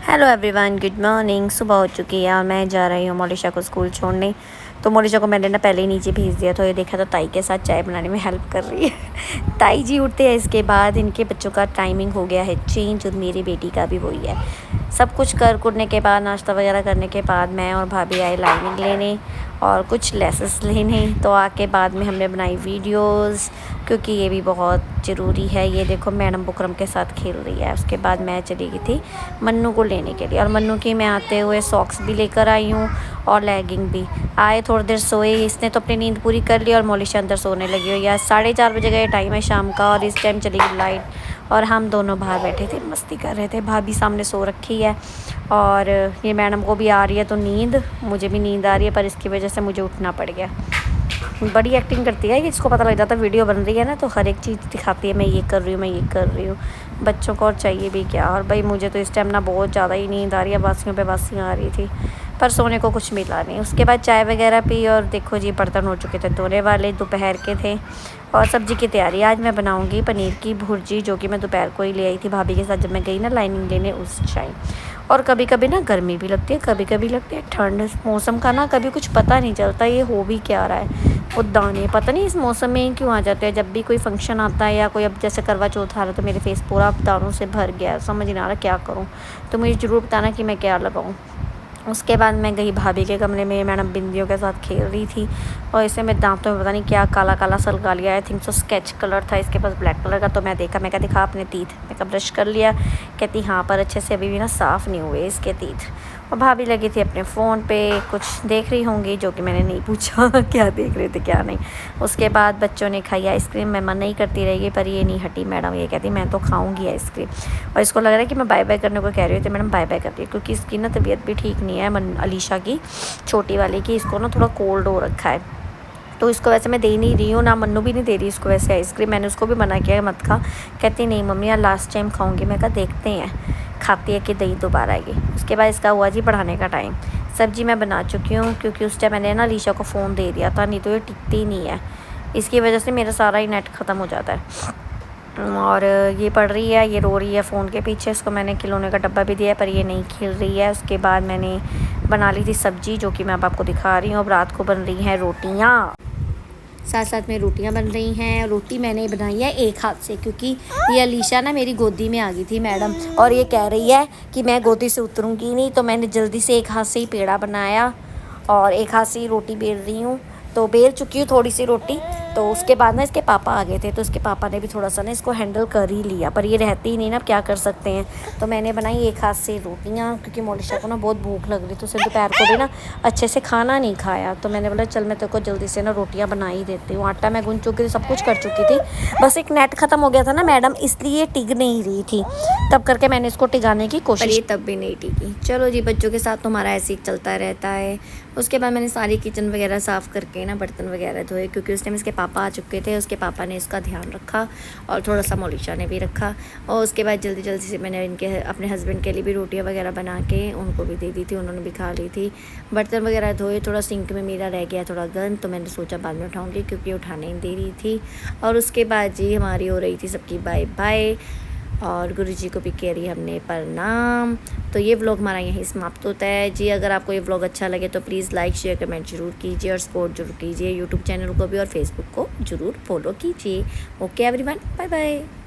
Hello everyone, good morning. सुबह हो चुकी है और मैं जा रही हूँ मोलिशा को स्कूल छोड़ने। तो मोलिशा को मैंने ना पहले ही नीचे भेज दिया। तो ये देखा तो ताई के साथ चाय बनाने में हेल्प कर रही है। ताई जी उठते हैं, इसके बाद इनके बच्चों का टाइमिंग हो गया है चेंज और मेरी बेटी का भी वही है। सब कुछ कर कुरने के बाद, नाश्ता वगैरह करने के बाद मैं और भाभी आए लाइनिंग लेने और कुछ लेसेस लेने। तो आके बाद में हमने बनाई वीडियोस, क्योंकि ये भी बहुत ज़रूरी है। ये देखो मैडम बुकरम के साथ खेल रही है। उसके बाद मैं चली गई थी मन्नू को लेने के लिए, और मन्नू की मैं आते हुए सॉक्स भी लेकर आई हूँ और लेगिंग भी। आए थोड़ी देर सोए, इसने तो अपनी नींद पूरी कर ली और मोलिशा अंदर सोने लगी हुई है। 4:30 बजे का ये टाइम है शाम का, और इस टाइम चली गई लाइट और हम दोनों बाहर बैठे थे, मस्ती कर रहे थे। भाभी सामने सो रखी है और ये मैडम को भी आ रही है तो नींद, मुझे भी नींद आ रही है, पर इसकी वजह से मुझे उठना पड़ गया। बड़ी एक्टिंग करती है कि इसको पता लग जाता है वीडियो बन रही है ना, तो हर एक चीज़ दिखाती है, मैं ये कर रही हूँ, मैं ये कर रही हूँ। बच्चों को और चाहिए भी क्या। और भाई मुझे तो इस टाइम ना बहुत ज़्यादा ही नींद आ रही है, बासियों पे बासियाँ आ रही थी, पर सोने को कुछ मिला नहीं। उसके बाद चाय वगैरह पी और देखो जी बर्तन हो चुके थे धोने वाले, दोपहर के थे। और सब्ज़ी की तैयारी आज मैं बनाऊँगी पनीर की भुर्जी, जो कि मैं दोपहर को ही ले आई थी भाभी के साथ जब मैं गई ना लाइनिंग लेने उस टाइम। और कभी कभी ना गर्मी भी लगती है, कभी कभी लगती है ठंड। मौसम का ना कभी कुछ पता नहीं चलता, ये हो भी क्या रहा है। वो दाने पता नहीं इस मौसम में क्यों आ जाते हैं। जब भी कोई फंक्शन आता है या कोई, अब जैसे करवा चौथ आ रहा, तो मेरे फेस पूरा दानों से भर गया है, समझ नहीं आ रहा क्या करूँ। तो मुझे ज़रूर बताना कि मैं क्या लगाऊँ। उसके बाद मैं गई भाभी के कमरे में, मैडम बिंदियों के साथ खेल रही थी और इसे मैं दांतों में पता नहीं क्या काला काला सा लगा लिया। I think so sketch colour था इसके पास, ब्लैक कलर का। तो मैं देखा, मैं क्या दिखा अपने तीत, मैं कहा ब्रश कर लिया। कहती हाँ, पर अच्छे से अभी भी ना साफ़ नहीं हुए इसके तीत। और भाभी लगी थी अपने फ़ोन पे कुछ देख रही होंगी, जो कि मैंने नहीं पूछा क्या देख रहे थे क्या नहीं। उसके बाद बच्चों ने खाई आइसक्रीम। मैं मन नहीं करती रहेगी, पर ये नहीं हटी मैडम, ये कहती मैं तो खाऊंगी आइसक्रीम। और इसको लग रहा है कि मैं बाय बाय करने को कह रही हूँ, तो मैडम बाय बाय कर रही है, क्योंकि इसकी ना तबीयत भी ठीक नहीं है, अलीशा की छोटी वाली की। इसको ना थोड़ा कोल्ड हो रखा है, तो इसको वैसे मैं दे नहीं रही हूँ, ना मन्नू भी नहीं दे रही इसको वैसे आइसक्रीम। मैंने उसको भी मना किया मत खा। कहती नहीं मम्मी यार लास्ट टाइम खाऊंगी। मैं कहा देखते हैं खाती है कि दही दोबारा आएगी। उसके बाद इसका हुआ जी पढ़ाने का टाइम। सब्जी मैं बना चुकी हूँ, क्योंकि उस टाइम मैंने ना अलीशा को फ़ोन दे दिया था, नहीं तो ये टिकती ही नहीं है। इसकी वजह से मेरा सारा ही नेट ख़त्म हो जाता है। और ये पढ़ रही है, ये रो रही है फ़ोन के पीछे। इसको मैंने खिलौने का डब्बा भी दिया है, पर ये नहीं खेल रही है। उसके बाद मैंने बना ली थी सब्ज़ी, जो कि मैं अब आपको दिखा रही हूँ। अब रात को बन रही हैं रोटियाँ, साथ साथ में रोटियां बन रही हैं। रोटी मैंने बनाई है एक हाथ से, क्योंकि ये अलीशा ना मेरी गोदी में आ गई थी मैडम, और ये कह रही है कि मैं गोदी से उतरूँगी नहीं। तो मैंने जल्दी से एक हाथ से ही पेड़ा बनाया और एक हाथ से ही रोटी बेल रही हूँ। तो बेल चुकी हूँ थोड़ी सी रोटी। तो उसके बाद ना इसके पापा आ गए थे, तो इसके पापा ने भी थोड़ा सा ना इसको हैंडल कर ही लिया, पर ये रहती ही नहीं ना, क्या कर सकते हैं। तो मैंने बनाई एक हाथ से रोटियां, क्योंकि मोलिशा को ना बहुत भूख लग रही, तो उसे दोपहर को भी ना अच्छे से खाना नहीं खाया। तो मैंने बोला चल मैं तेरे को जल्दी से ना रोटियां बना ही देती हूँ। आटा मैं गूंथ चुकी थी, सब कुछ कर चुकी थी, बस एक नेट ख़त्म हो गया था ना मैडम, इसलिए टिक नहीं रही थी। तब करके मैंने इसको टिकाने की कोशिश, ये तब भी नहीं टिकी। चलो जी, बच्चों के साथ तुम्हारा ऐसे ही चलता रहता है। उसके बाद मैंने सारी किचन वगैरह साफ़ करके ना बर्तन वगैरह धोए, क्योंकि उस टाइम इसके पापा आ चुके थे। उसके पापा ने इसका ध्यान रखा और थोड़ा सा मोलिशा ने भी रखा। और उसके बाद जल्दी जल्दी से मैंने इनके अपने हस्बैंड के लिए भी रोटियां वगैरह बना के उनको भी दे दी थी, उन्होंने भी खा ली थी। बर्तन वगैरह धोए, थोड़ा सिंक में मेरा रह गया थोड़ा गंद, तो मैंने सोचा बाद में उठाऊँगी, क्योंकि उठाने नहीं दे रही थी। और उसके बाद जी हमारी हो रही थी सबकी बाय बाय, और गुरुजी को भी कह रही हमने प्रणाम। तो ये व्लॉग हमारा यहीं समाप्त होता है जी। अगर आपको ये व्लॉग अच्छा लगे तो प्लीज़ लाइक शेयर कमेंट ज़रूर कीजिए और सपोर्ट जरूर कीजिए। यूट्यूब चैनल को भी और फेसबुक को ज़रूर फॉलो कीजिए। Okay everyone, bye bye.